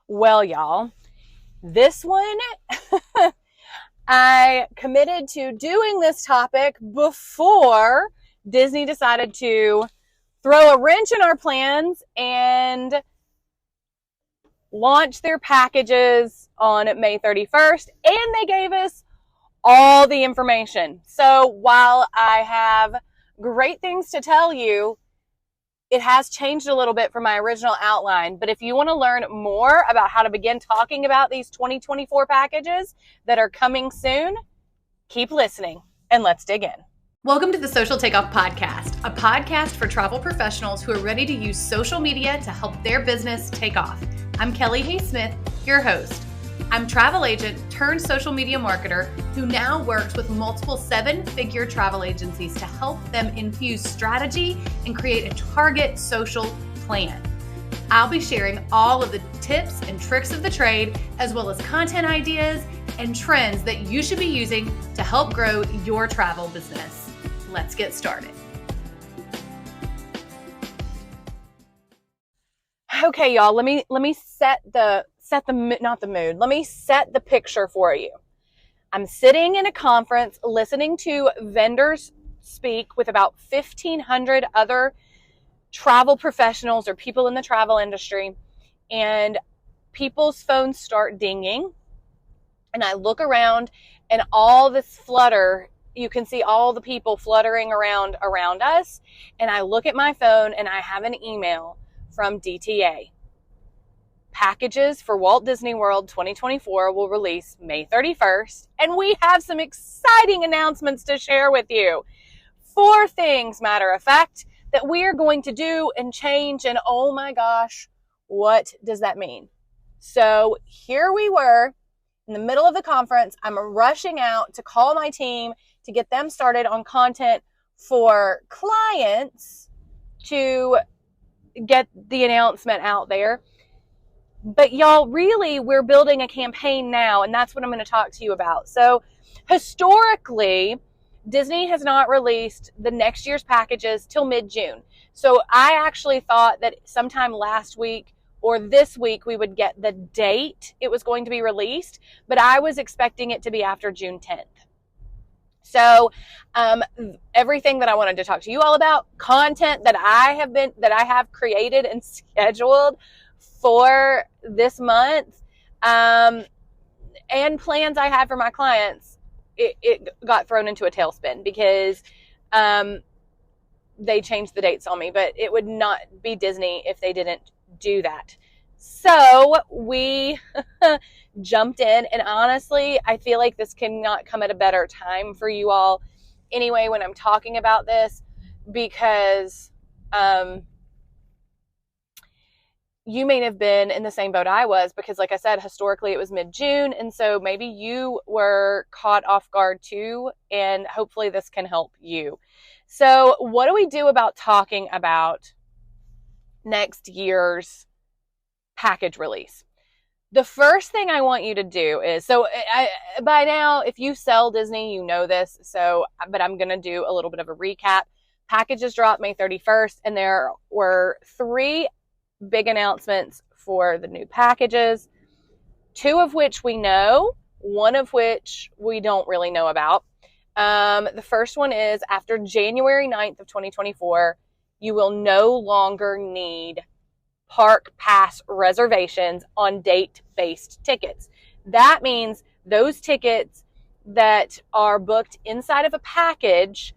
Well, y'all, this one, I committed to doing this topic before Disney decided to throw a wrench in our plans and launch their packages on May 31st. And they gave us all the information. So while I have great things to tell you, it has changed a little bit from my original outline. But if you want to learn more about how to begin talking about these 2024 packages that are coming soon, keep listening and let's dig in. Welcome to the Social Takeoff Podcast, a podcast for travel professionals who are ready to use social media to help their business take off. I'm Kelli Hay-Smith, your host. I'm travel agent turned social media marketer who now works with multiple seven-figure travel agencies to help them infuse strategy and create a target social plan. I'll be sharing all of the tips and tricks of the trade, as well as content ideas and trends that you should be using to help grow your travel business. Let's get started. Okay, y'all, let me set the picture for you. I'm sitting in a conference listening to vendors speak with about 1,500 other travel professionals or people in the travel industry, and people's phones start dinging. And I look around and all this flutter, you can see all the people fluttering around us. And I look at my phone and I have an email from DTA. Packages for Walt Disney World 2024 will release May 31st, and we have some exciting announcements to share with you. 4 things, matter of fact, that we are going to do and change, and oh my gosh, what does that mean? So here we were in the middle of the conference. I'm rushing out to call my team to get them started on content for clients to get the announcement out there. But y'all, really, we're building a campaign now, and that's what I'm going to talk to you about. So historically, Disney has not released the next year's packages till mid-June. So I actually thought that sometime last week or this week we would get the date it was going to be released, but I was expecting it to be after June 10th. So everything that I wanted to talk to you all about, content that I have created and scheduled for this month, and plans I had for my clients, it got thrown into a tailspin because they changed the dates on me, but it would not be Disney if they didn't do that. So we jumped in, and honestly, I feel like this cannot come at a better time for you all anyway when I'm talking about this, because you may have been in the same boat I was, because like I said, historically it was mid-June. And so maybe you were caught off guard too. And hopefully this can help you. So what do we do about talking about next year's package release? The first thing I want you to do is, by now, if you sell Disney, you know this. But I'm going to do a little bit of a recap. Packages dropped May 31st, and there were 3 big announcements for the new packages, 2 of which we know, 1 of which we don't really know about. The first one is after January 9th of 2024, you will no longer need park pass reservations on date-based tickets. That means those tickets that are booked inside of a package,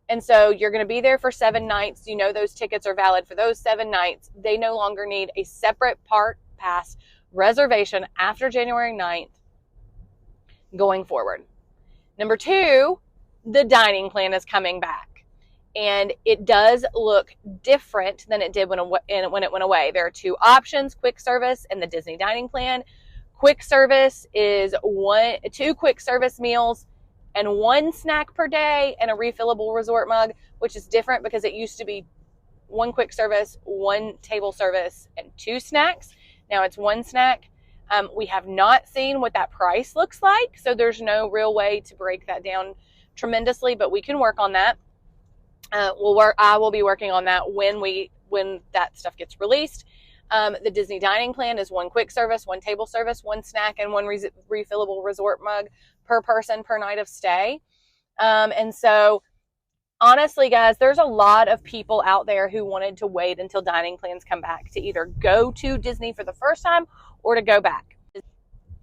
and so you're going to be there for 7 nights. You know those tickets are valid for those 7 nights. They no longer need a separate park pass reservation after January 9th going forward. Number 2, the dining plan is coming back. And it does look different than it did when it went away. There are 2 options, quick service and the Disney dining plan. Quick service is 2 quick service meals and 1 snack per day and a refillable resort mug, which is different because it used to be 1 quick service, 1 table service, and 2 snacks. Now it's 1 snack. We have not seen what that price looks like, so there's no real way to break that down tremendously, but we can work on that. I will be working on that when that stuff gets released. The Disney dining plan is one quick service, one table service, one snack, and one refillable resort mug per person per night of stay. And so honestly, guys, there's a lot of people out there who wanted to wait until dining plans come back to either go to Disney for the first time or to go back.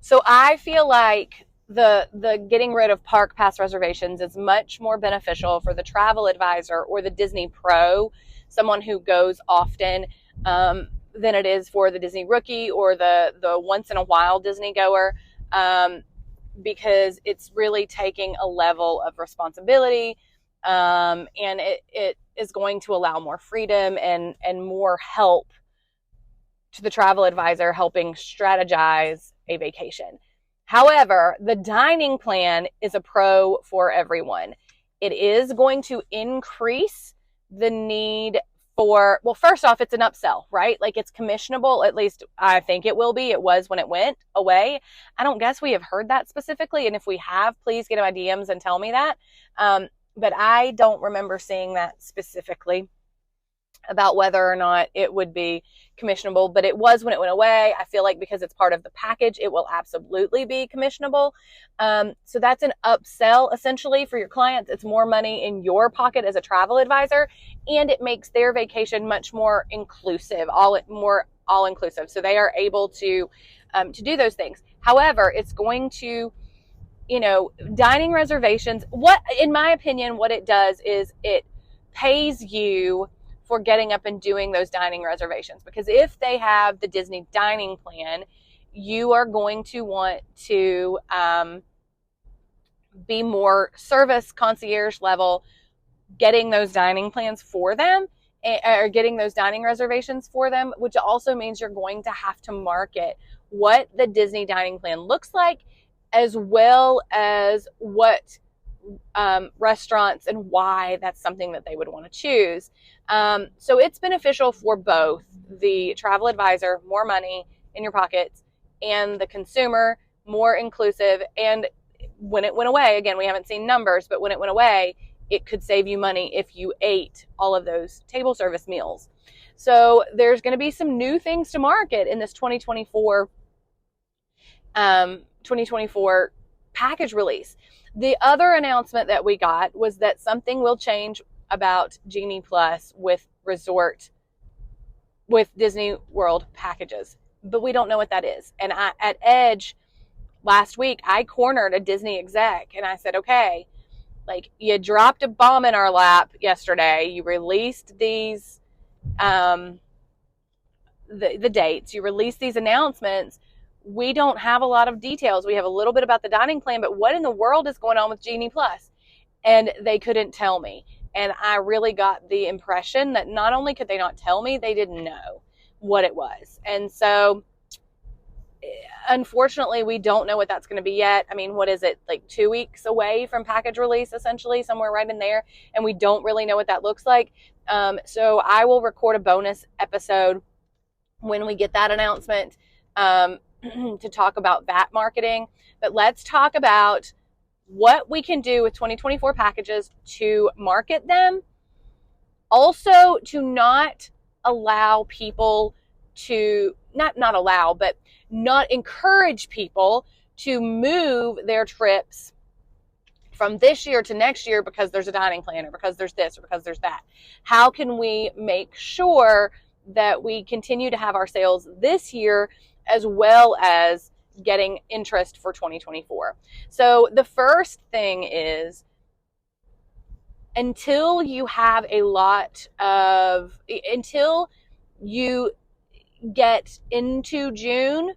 So I feel like the getting rid of park pass reservations is much more beneficial for the travel advisor or the Disney pro, someone who goes often, than it is for the Disney rookie or the once in a while Disney goer, because it's really taking a level of responsibility, and it is going to allow more freedom and more help to the travel advisor helping strategize a vacation. However, the dining plan is a pro for everyone. It is going to increase the need for, well, first off, it's an upsell, right? Like it's commissionable. At least I think it will be. It was when it went away. I don't guess we have heard that specifically. And if we have, please get in my DMs and tell me that. But I don't remember seeing that specifically about whether or not it would be commissionable, but it was when it went away. I feel like because it's part of the package, it will absolutely be commissionable. So that's an upsell essentially for your clients. It's more money in your pocket as a travel advisor, and it makes their vacation much more inclusive, all inclusive. So they are able to do those things. However, it's going to, dining reservations, in my opinion, what it does is it pays you for getting up and doing those dining reservations. Because if they have the Disney dining plan, you are going to want to be more service concierge level, getting those dining plans for them, or getting those dining reservations for them, which also means you're going to have to market what the Disney dining plan looks like, as well as what restaurants and why that's something that they would want to choose. So it's beneficial for both the travel advisor, more money in your pockets, and the consumer, more inclusive. And when it went away, again, we haven't seen numbers, but when it went away, it could save you money if you ate all of those table service meals. So there's going to be some new things to market in this 2024 package release. The other announcement that we got was that something will change about Genie Plus with Disney World packages, but we don't know what that is. And at Edge last week, I cornered a Disney exec and I said, okay, like you dropped a bomb in our lap yesterday. You released these, the dates, you released these announcements. We don't have a lot of details. We have a little bit about the dining plan, but what in the world is going on with Genie Plus? And they couldn't tell me. And I really got the impression that not only could they not tell me, they didn't know what it was. And so, unfortunately, we don't know what that's going to be yet. I mean, what is it, like 2 weeks away from package release, essentially, somewhere right in there. And we don't really know what that looks like. So I will record a bonus episode when we get that announcement, to talk about that marketing. But let's talk about what we can do with 2024 packages to market them. Also, to not allow people to, not allow, but not encourage people to move their trips from this year to next year because there's a dining plan or because there's this or because there's that. How can we make sure that we continue to have our sales this year as well as getting interest for 2024? So the first thing is, until you get into June,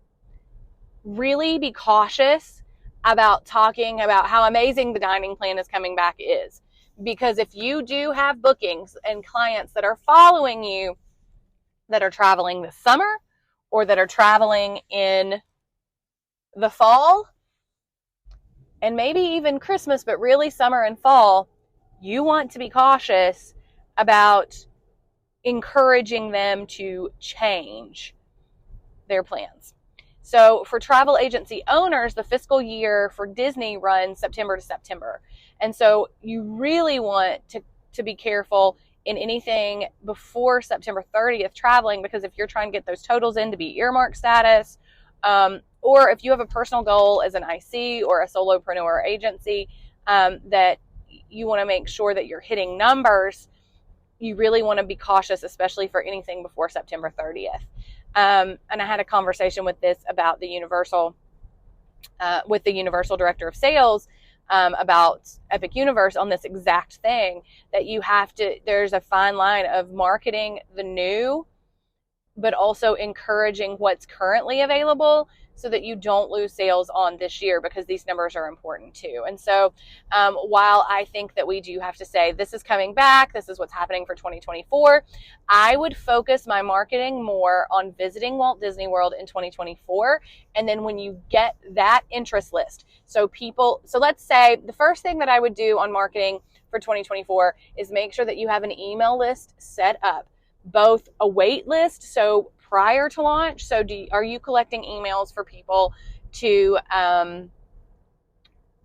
really be cautious about talking about how amazing the dining plan is coming back is. Because if you do have bookings and clients that are following you that are traveling this summer or that are traveling in the fall and maybe even Christmas, but really summer and fall, you want to be cautious about encouraging them to change their plans. So for travel agency owners, the fiscal year for Disney runs September to September. And so you really want to be careful in anything before September 30th traveling, because if you're trying to get those totals in to be earmark status, or if you have a personal goal as an IC or a solopreneur agency, that you want to make sure that you're hitting numbers, you really want to be cautious, especially for anything before September 30th. And I had a conversation with this about the Universal, with the Universal Director of Sales, about Epic Universe on this exact thing, that you have to, there's a fine line of marketing the new, but also encouraging what's currently available so that you don't lose sales on this year, because these numbers are important too. And so while I think that we do have to say, this is coming back, this is what's happening for 2024, I would focus my marketing more on visiting Walt Disney World in 2024. And then when you get that interest list, so let's say the first thing that I would do on marketing for 2024 is make sure that you have an email list set up, both a wait list, so prior to launch. So are you collecting emails for people to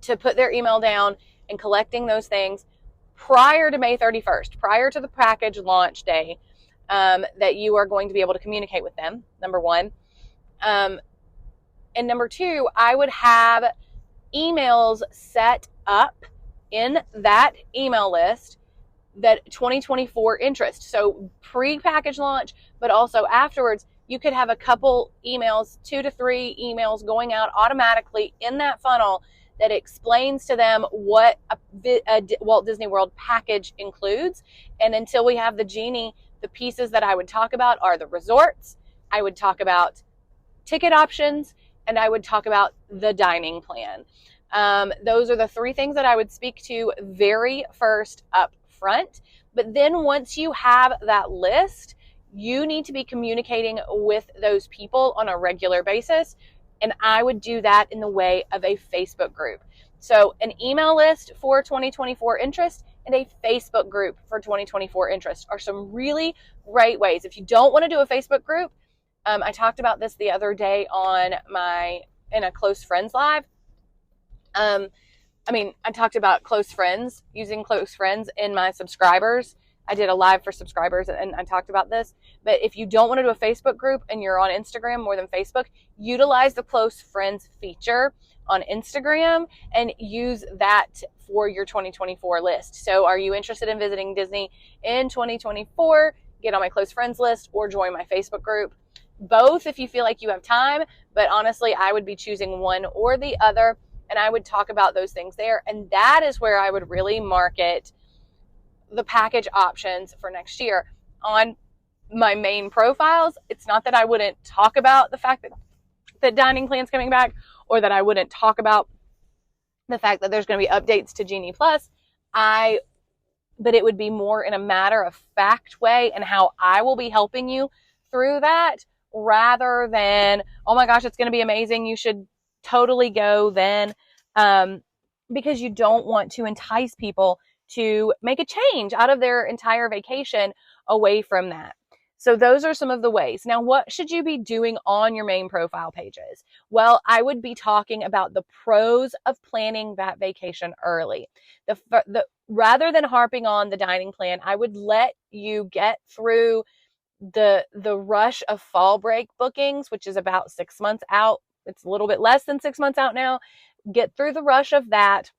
put their email down and collecting those things prior to May 31st, prior to the package launch day, that you are going to be able to communicate with them, number one. And number two, I would have emails set up in that email list that 2024 interest. So pre-package launch, but also afterwards, you could have a couple emails, 2 to 3 emails going out automatically in that funnel that explains to them what a Walt Disney World package includes. And until we have the genie, the pieces that I would talk about are the resorts, I would talk about ticket options, and I would talk about the dining plan. Those are the 3 things that I would speak to very first up front. But then once you have that list, you need to be communicating with those people on a regular basis. And I would do that in the way of a Facebook group. So an email list for 2024 interest and a Facebook group for 2024 interest are some really great ways. If you don't want to do a Facebook group, I talked about this the other day in a close friends live. I talked about close friends, using close friends in my subscribers. I did a live for subscribers and I talked about this. But if you don't want to do a Facebook group and you're on Instagram more than Facebook, utilize the close friends feature on Instagram and use that for your 2024 list. So are you interested in visiting Disney in 2024? Get on my close friends list or join my Facebook group. Both if you feel like you have time, but honestly, I would be choosing one or the other. And I would talk about those things there. And that is where I would really market the package options for next year. On my main profiles, it's not that I wouldn't talk about the fact that dining plan's coming back, or that I wouldn't talk about the fact that there's going to be updates to Genie Plus. But it would be more in a matter of fact way and how I will be helping you through that, rather than, oh my gosh, it's going to be amazing, you should totally go then, because you don't want to entice people to make a change out of their entire vacation away from that. So those are some of the ways. Now, what should you be doing on your main profile pages? Well, I would be talking about the pros of planning that vacation early. Rather than harping on the dining plan, I would let you get through the rush of fall break bookings, which is about 6 months out. It's a little bit less than 6 months out now. Get through the rush of that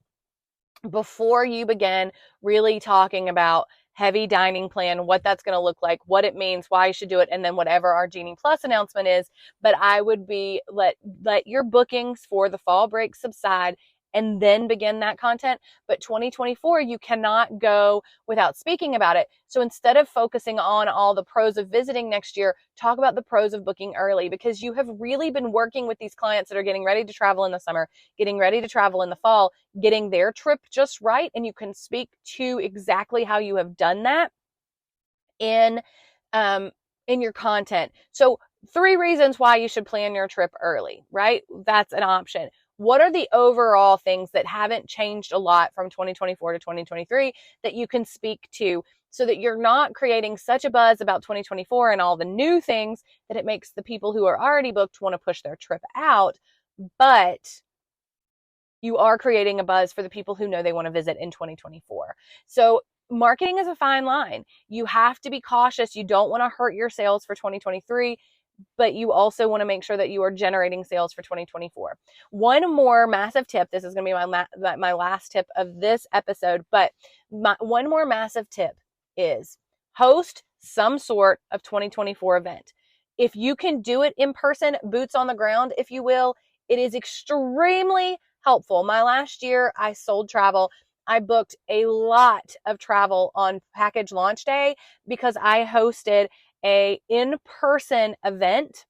before you begin really talking about heavy dining plan, what that's going to look like, what it means, why you should do it, and then whatever our Genie Plus announcement is. But I would be let your bookings for the fall break subside and then begin that content. But 2024, you cannot go without speaking about it. So instead of focusing on all the pros of visiting next year, talk about the pros of booking early, because you have really been working with these clients that are getting ready to travel in the summer, getting ready to travel in the fall, getting their trip just right. And you can speak to exactly how you have done that in your content. So 3 reasons why you should plan your trip early, right? That's an option. What are the overall things that haven't changed a lot from 2024 to 2023 that you can speak to, so that you're not creating such a buzz about 2024 and all the new things that it makes the people who are already booked want to push their trip out, but you are creating a buzz for the people who know they want to visit in 2024. So marketing is a fine line. You have to be cautious. You don't want to hurt your sales for 2023, but you also want to make sure that you are generating sales for 2024. One more massive tip. This is going to be my last tip of this episode, but one more massive tip is host some sort of 2024 event. If you can do it in person, boots on the ground, if you will, it is extremely helpful. My last year, I sold travel. I booked a lot of travel on package launch day because I hosted a in-person event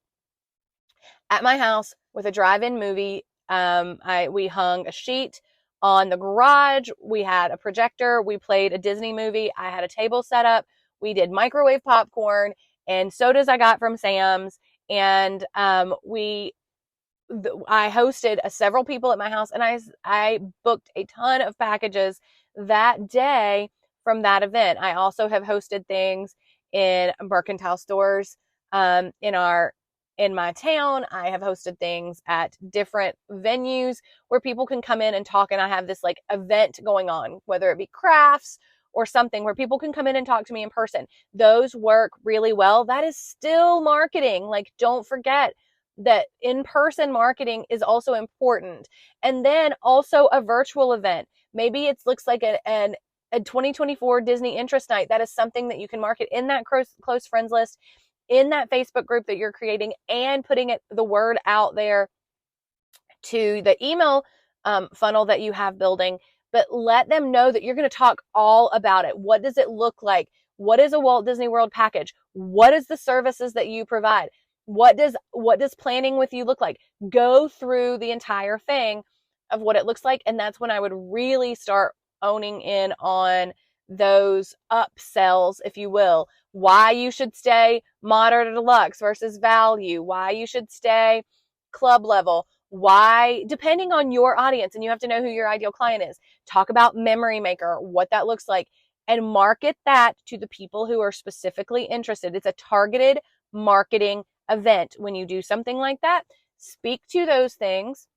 at my house with a drive-in movie. We hung a sheet on the garage. We had a projector. We played a Disney movie. I had a table set up. We did microwave popcorn and sodas I got from Sam's. And I hosted several people at my house, and I booked a ton of packages that day from that event. I also have hosted things in mercantile stores in my town. I have hosted things at different venues where people can come in and talk, and I have this like event going on, whether it be crafts or something where people can come in and talk to me in person. Those work really well. That is still marketing. Like, don't forget that in-person marketing is also important. And then also a virtual event. Maybe it looks like a 2024 Disney interest night. That is something that you can market in that close friends list, in that Facebook group that you're creating, and putting the word out there to the email funnel that you have building. But let them know that you're going to talk all about it. What does it look like? What is a Walt Disney World package? What is the services that you provide? What does planning with you look like? Go through the entire thing of what it looks like. And that's when I would really start owning in on those upsells, if you will. Why you should stay moderate or deluxe versus value. Why you should stay club level. Why, depending on your audience, and you have to know who your ideal client is. Talk about Memory Maker, what that looks like, and market that to the people who are specifically interested. It's a targeted marketing event. When you do something like that, speak to those things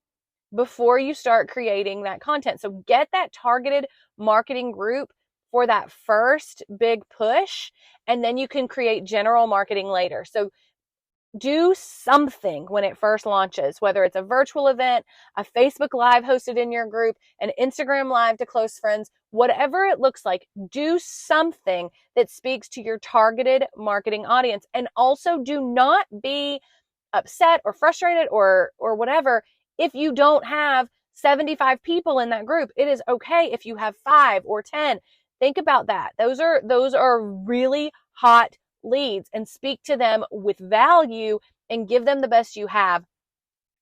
before you start creating that content. So get that targeted marketing group for that first big push, and then you can create general marketing later. So do something when it first launches, whether it's a virtual event, a Facebook Live hosted in your group, an Instagram Live to close friends, whatever it looks like, do something that speaks to your targeted marketing audience. And also do not be upset or frustrated or whatever if you don't have 75 people in that group. It is okay if you have 5 or 10. Think about that. Those are really hot leads, and speak to them with value and give them the best you have,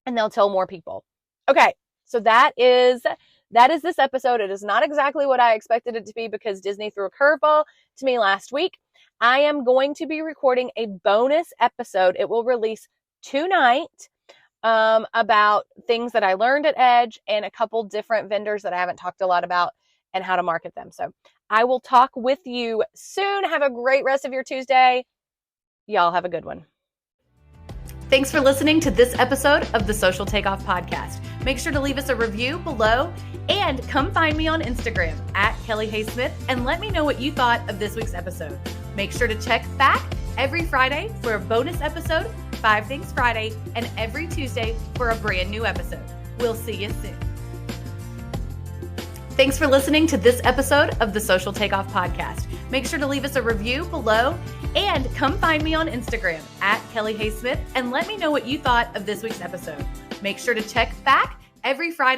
and they'll tell more people. Okay, so that is this episode. It is not exactly what I expected it to be because Disney threw a curveball to me last week. I am going to be recording a bonus episode. It will release tonight about things that I learned at Edge and a couple different vendors that I haven't talked a lot about and how to market them. So I will talk with you soon. Have a great rest of your Tuesday. Y'all have a good one. Thanks for listening to this episode of the Social Takeoff Podcast. Make sure to leave us a review below and come find me on Instagram at Kelli Hay Smith and let me know what you thought of this week's episode. Make sure to check back every Friday for a bonus episode, 5 Things Friday, and every Tuesday for a brand new episode. We'll see you soon. Thanks for listening to this episode of the Social Takeoff Podcast. Make sure to leave us a review below and come find me on Instagram at Kelli Hay Smith and let me know what you thought of this week's episode. Make sure to check back every Friday